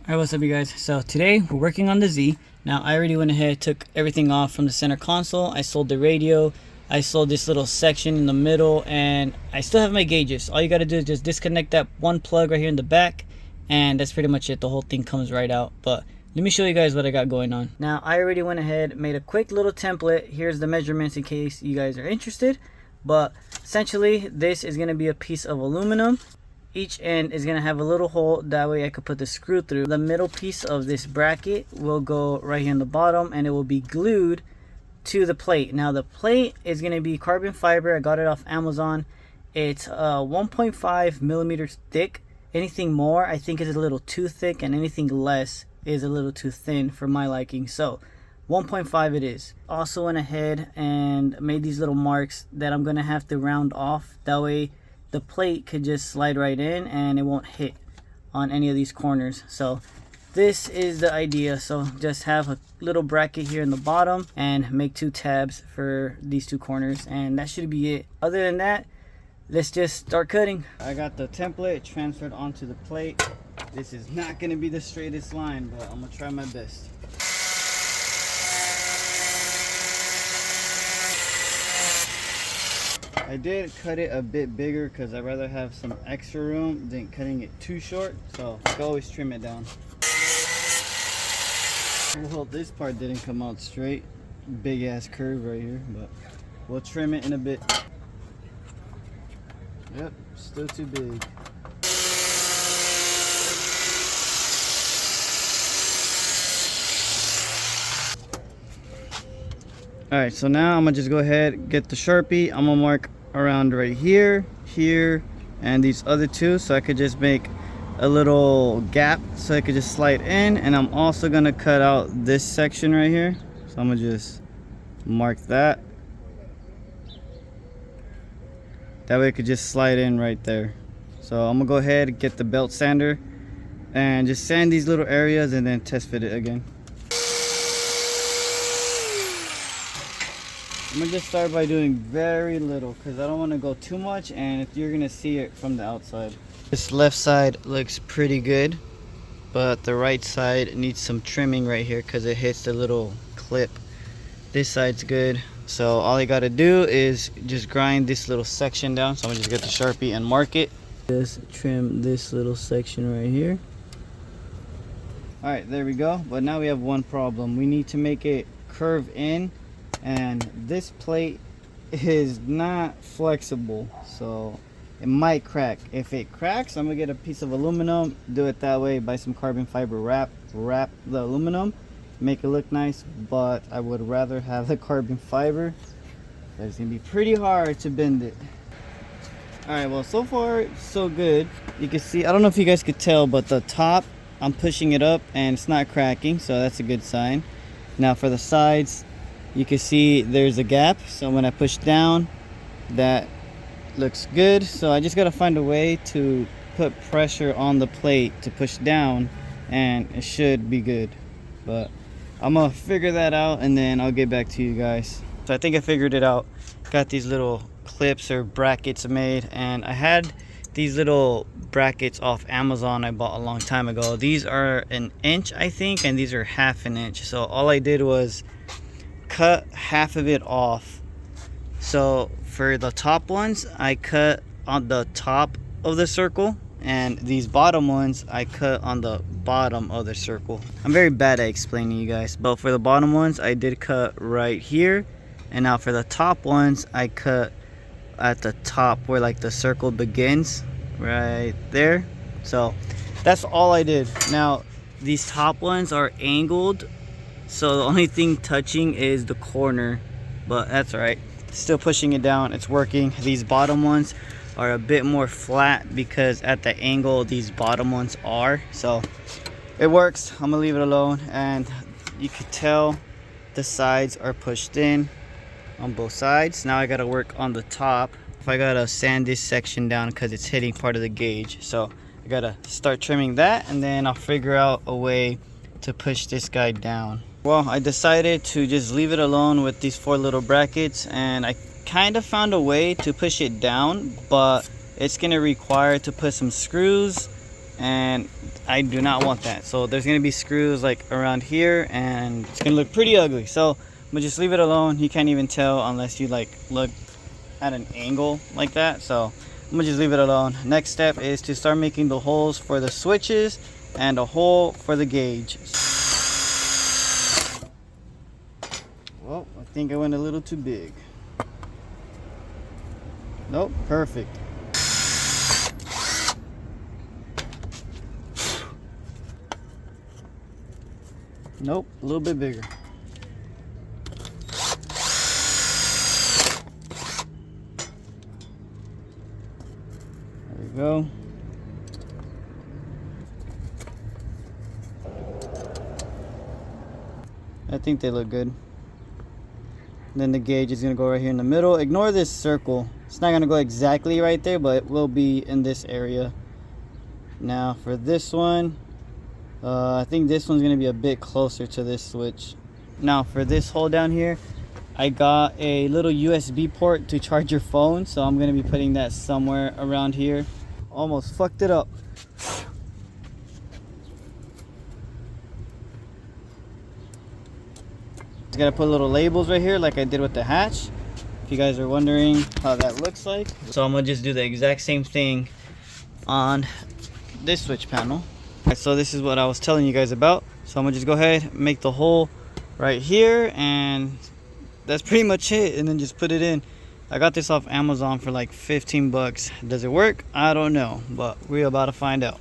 Alright, what's up you guys? So today we're working on the Z. Now I already went ahead, took everything off from the center console. I sold the radio, I sold this little section in the middle, and I still have my gauges. All you gotta do is just disconnect that one plug right here in the back, and that's pretty much it. The whole thing comes right out. But let me show you guys what I got going on. Now I already went ahead, made a quick little template. Here's the measurements in case you guys are interested. But essentially this is gonna be a piece of aluminum. Each end is going to have a little hole, that way I could put the screw through. The middle piece of this bracket will go right here in the bottom, and it will be glued to the plate. Now the plate is going to be carbon fiber. I got it off Amazon. It's 1.5 millimeters thick. Anything more I think is a little too thick, and anything less is a little too thin for my liking. So 1.5 it is. Also went ahead and made these little marks that I'm going to have to round off. That way the plate could just slide right in and it won't hit on any of these corners. So this is the idea. So just have a little bracket here in the bottom and make 2 tabs for these 2 corners, and that should be it. Other than that, let's just start cutting. I got the template transferred onto the plate. This is not going to be the straightest line, but I'm going to try my best. I did cut it a bit bigger because I'd rather have some extra room than cutting it too short, so I can always trim it down. Well, this part didn't come out straight. Big ass curve right here, but we'll trim it in a bit. Yep, still too big. Alright, so now I'm gonna just go ahead, get the Sharpie. I'm gonna mark around right here, here, and these other 2, so I could just make a little gap so I could just slide in. And I'm also gonna cut out this section right here, so I'm gonna just mark that. That way it could just slide in right there. So I'm gonna go ahead and get the belt sander and just sand these little areas and then test fit it again. I'm gonna just start by doing very little because I don't want to go too much, and if you're gonna see it from the outside. This left side looks pretty good, but the right side needs some trimming right here because it hits the little clip. This side's good, so all I gotta do is just grind this little section down. So I'm gonna just get the Sharpie and mark it. Just trim this little section right here. Alright, there we go. But now we have one problem. We need to make it curve in, and this plate is not flexible, so it might crack. If it cracks, I'm gonna get a piece of aluminum, do it that way, buy some carbon fiber wrap the aluminum, make it look nice. But I would rather have the carbon fiber. It's gonna be pretty hard to bend it. Alright, well, so far so good. You can see, I don't know if you guys could tell, but the top, I'm pushing it up and it's not cracking, so that's a good sign. Now for the sides, you can see there's a gap, so when I push down, that looks good. So I just got to find a way to put pressure on the plate to push down, and it should be good. But I'm gonna figure that out and then I'll get back to you guys. So I think I figured it out. Got these little clips or brackets made, and I had these little brackets off Amazon I bought a long time ago. These are 1 inch I think, and these are 1/2 inch. So all I did was cut half of it off. So for the top ones, I cut on the top of the circle, and these bottom ones I cut on the bottom of the circle. I'm very bad at explaining you guys, but for the bottom ones I did cut right here, and now for the top ones I cut at the top where like the circle begins right there. So that's all I did. Now these top ones are angled, so the only thing touching is the corner, but that's all right. Still pushing it down, it's working. These bottom ones are a bit more flat because at the angle these bottom ones are, so it works. I'm gonna leave it alone, and you can tell the sides are pushed in on both sides. Now I gotta work on the top. If I gotta sand this section down because it's hitting part of the gauge, so I gotta start trimming that, and then I'll figure out a way to push this guy down. Well, I decided to just leave it alone with these 4 little brackets, and I kind of found a way to push it down, but it's gonna require to put some screws and I do not want that. So there's gonna be screws like around here, and it's gonna look pretty ugly. So I'm gonna just leave it alone. You can't even tell unless you like look at an angle like that. So I'm gonna just leave it alone. Next step is to start making the holes for the switches and a hole for the gauge. Well, I think I went a little too big. Nope, perfect. Nope, a little bit bigger. There we go. I think they look good. Then the gauge is gonna go right here in the middle. Ignore this circle. It's not gonna go exactly right there, but it will be in this area. Now for this one, I think this one's gonna be a bit closer to this switch. Now for this hole down here, I got a little USB port to charge your phone, so I'm gonna be putting that somewhere around here. Almost fucked it up. Just gotta put little labels right here like I did with the hatch, if you guys are wondering how that looks like. So I'm gonna just do the exact same thing on this switch panel. So this is what I was telling you guys about. So I'm gonna just go ahead, make the hole right here, and that's pretty much it, and then just put it in. I got this off Amazon for like 15 bucks. Does it work? I don't know, but we're about to find out.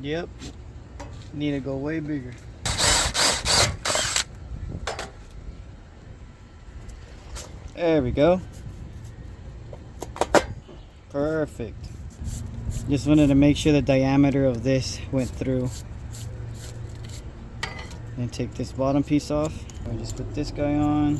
Yep. Need to go way bigger. There we go. Perfect. Just wanted to make sure the diameter of this went through. And take this bottom piece off. I'll just put this guy on.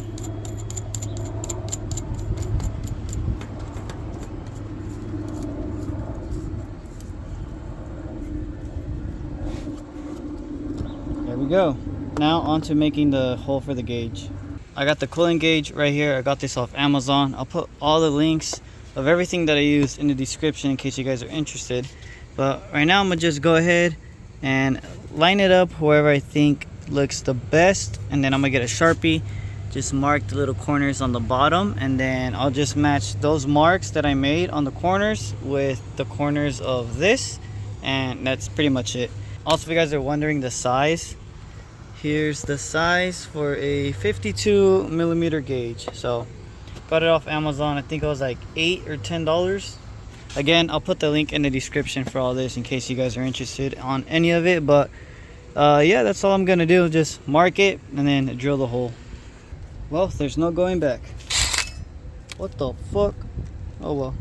There we go. Now on to making the hole for the gauge. I got the coolant gauge right here. I got this off Amazon. I'll put all the links of everything that I used in the description in case you guys are interested. But right now I'm gonna just go ahead and line it up wherever I think looks the best, and then I'm gonna get a Sharpie, just mark the little corners on the bottom, and then I'll just match those marks that I made on the corners with the corners of this, and that's pretty much it. Also, if you guys are wondering the size, here's the size for a 52 millimeter gauge. So got it off Amazon. I think it was like $8 or $10. Again, I'll put the link in the description for all this in case you guys are interested on any of it. But yeah, that's all I'm gonna do. Just mark it and then drill the hole. Well, there's no going back. What the fuck? Oh well.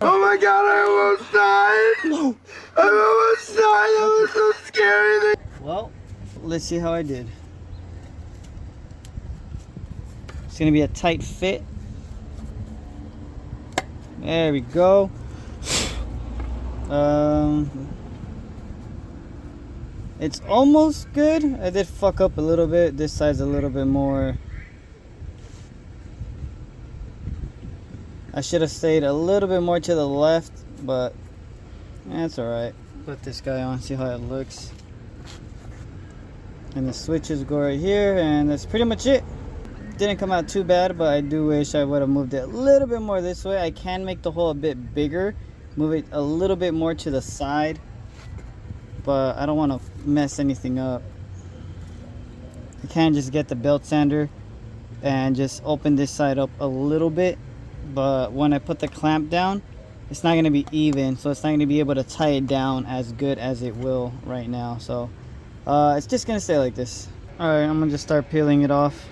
Oh my god, I almost died! No. I almost died! That was so scary! Well, let's see how I did. It's gonna be a tight fit. There we go. It's almost good. I did fuck up a little bit. This side's a little bit more. I should have stayed a little bit more to the left, but that's alright. Put this guy on, see how it looks. And the switches go right here, and that's pretty much it. Didn't come out too bad, but I do wish I would have moved it a little bit more this way. I can make the hole a bit bigger, move it a little bit more to the side, but I don't want to mess anything up. I can just get the belt sander and just open this side up a little bit, but when I put the clamp down, it's not going to be even, so it's not going to be able to tie it down as good as it will right now. So it's just going to stay like this. Alright, I'm going to just start peeling it off.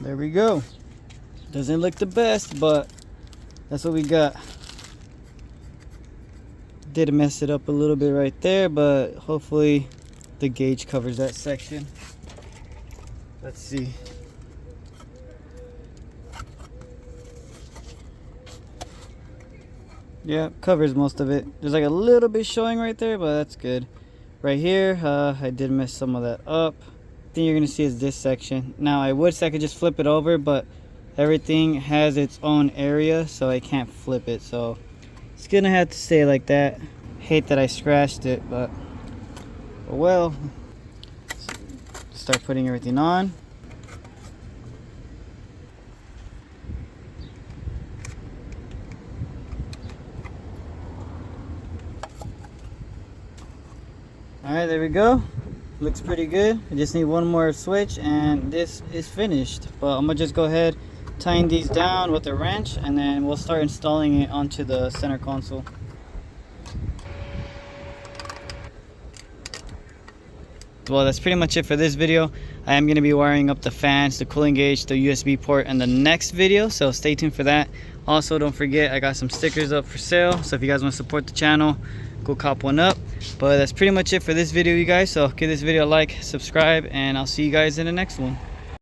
There we go. Doesn't look the best, but that's what we got. Did mess it up a little bit right there, but hopefully the gauge covers that section. Let's see. Yeah, covers most of it. There's like a little bit showing right there, but that's good. Right here, I did mess some of that up. The thing you're gonna see is this section. Now I would say I could just flip it over, but everything has its own area, so I can't flip it. So it's gonna have to stay like that. Hate that I scratched it, but oh well. Start putting everything on. Alright, there we go. Looks pretty good. I just need one more switch and this is finished. But I'm gonna just go ahead, tighten these down with a wrench, and then we'll start installing it onto the center console. Well, that's pretty much it for this video. I am going to be wiring up the fans, the cooling gauge, the USB port in the next video, so stay tuned for that. Also, don't forget, I got some stickers up for sale, so if you guys want to support the channel, go cop one up. But that's pretty much it for this video, you guys, so give this video a like, subscribe, and I'll see you guys in the next one.